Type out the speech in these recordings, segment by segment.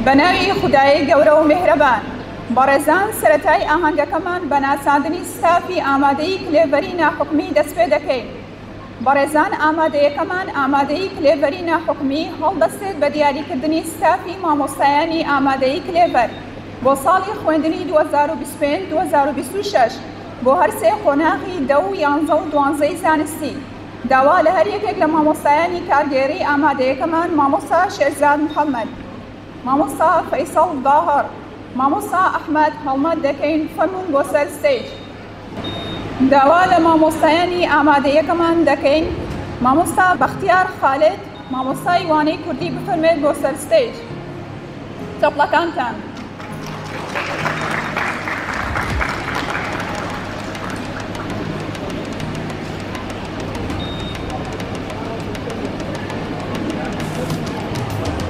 بەناوی خودای گەورە و میهرەبان بەڕێزان سەرەتای ئاهەنگەکەمان بە ناساندنی ستافی ئامادەیی کلێڤەری ناحوکمی دەست پێ دەکەین. بەڕێزان ئامادەیەکەمان ئامادەیی کلێڤەری ناحوکمی هەڵدەستێت بە دیاریکردنی ستافی مامۆستایانی ئامادەیی کلێڤەر بۆ ساڵی خوێندنی 2025-2026 بۆ هەر سێ قۆناغی 10 و 11 و 12 زانستی. داوا لە هەر یەکێک لە مامۆستایانی کارگێڕی ئامادەیەکەمان مامۆستا شێرزاد محەممەد، مامۆستا فەیسەڵ داهەڕ، مامۆستا ئەحمەد هەڵمەت دەکەین فەرموون بۆ سەر ستەیج. داوا لە مامۆستایانی ئامادەیەکەمان دەکەین مامۆستا بەختیار خالد مامۆستای وانەی کوردی بفەرمێت بۆ سەر ستەیج. چەپڵەکانتان.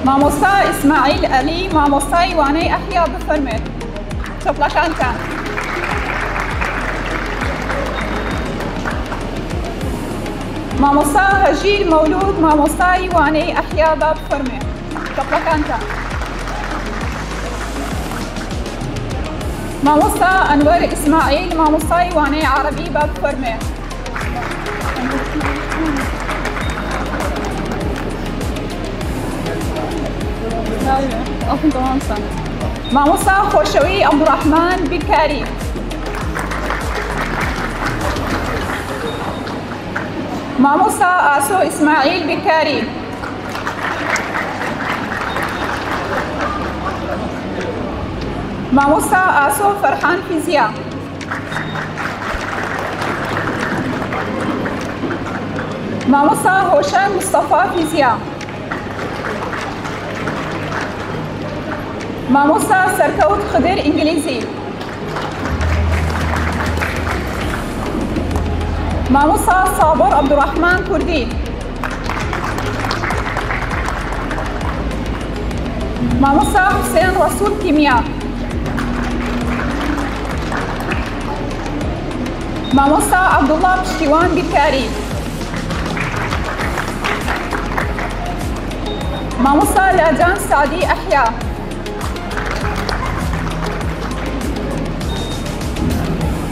مامۆستا ئیسماعیل ئەلی مامۆستای وانەی ئەحیا بفەرمێت. چەپڵەکانتان. مامۆستا هەژیر مەولود مامۆستای وانەی ئەحیا با بفەرمێت. چەپڵەکانتان. مامۆستا ئەنوەر ئیسماعیل مامۆستای وانەی عەرەبی با بفەرمێت. مامۆستا خۆشەوی عەبدوڕەحمان بیرکاری. مامۆستا ئاسۆ ئیسماعیل بیرکاری. مامۆستا ئاسۆ فەرحان فیزیا. مامۆستا هۆشەنگ مستەفا فیزیا. مامۆستا سەرکەوت خدر ئینگلیزی. مامۆستا سابر عەبدوڕەحمان کوردی. مامۆستا حوسێن ڕەسوول کیمیا. مامۆستا عەبدوڵڵا پشتیوان بیرکاری. مامۆستا لاجان سعدی ئەحیا.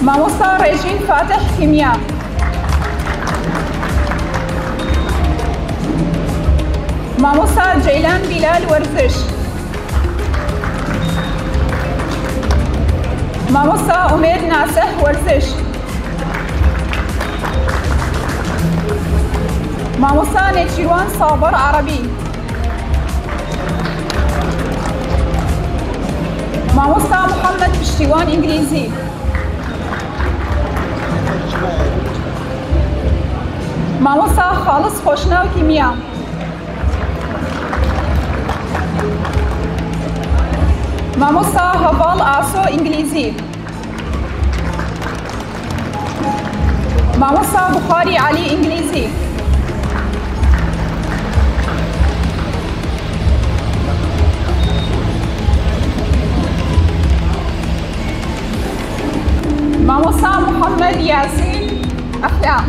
مامۆستا ڕێژین فاتح کیمیا. مامۆستا جەیلان بیلال وەرزش. مامۆستا ئومێد ناسەح وەرزش. مامۆستا نێچیروان سابر عەرەبی. مامۆستا محەممەد پشتیوان ئینگلیزی. مامۆستا خاڵس خۆشناو کیمیا. مامۆستا هەڤاڵ ئاسۆ ئینگلیزی. مامۆستا بوخاری عەلی ئینگلیزی. مامۆستا محەممەد یاسین ئەحیا.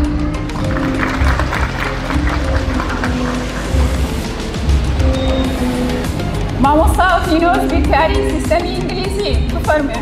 مامۆستا فینۆز بیرکاری سیستەمی ئینگلیزی بفەرمێ.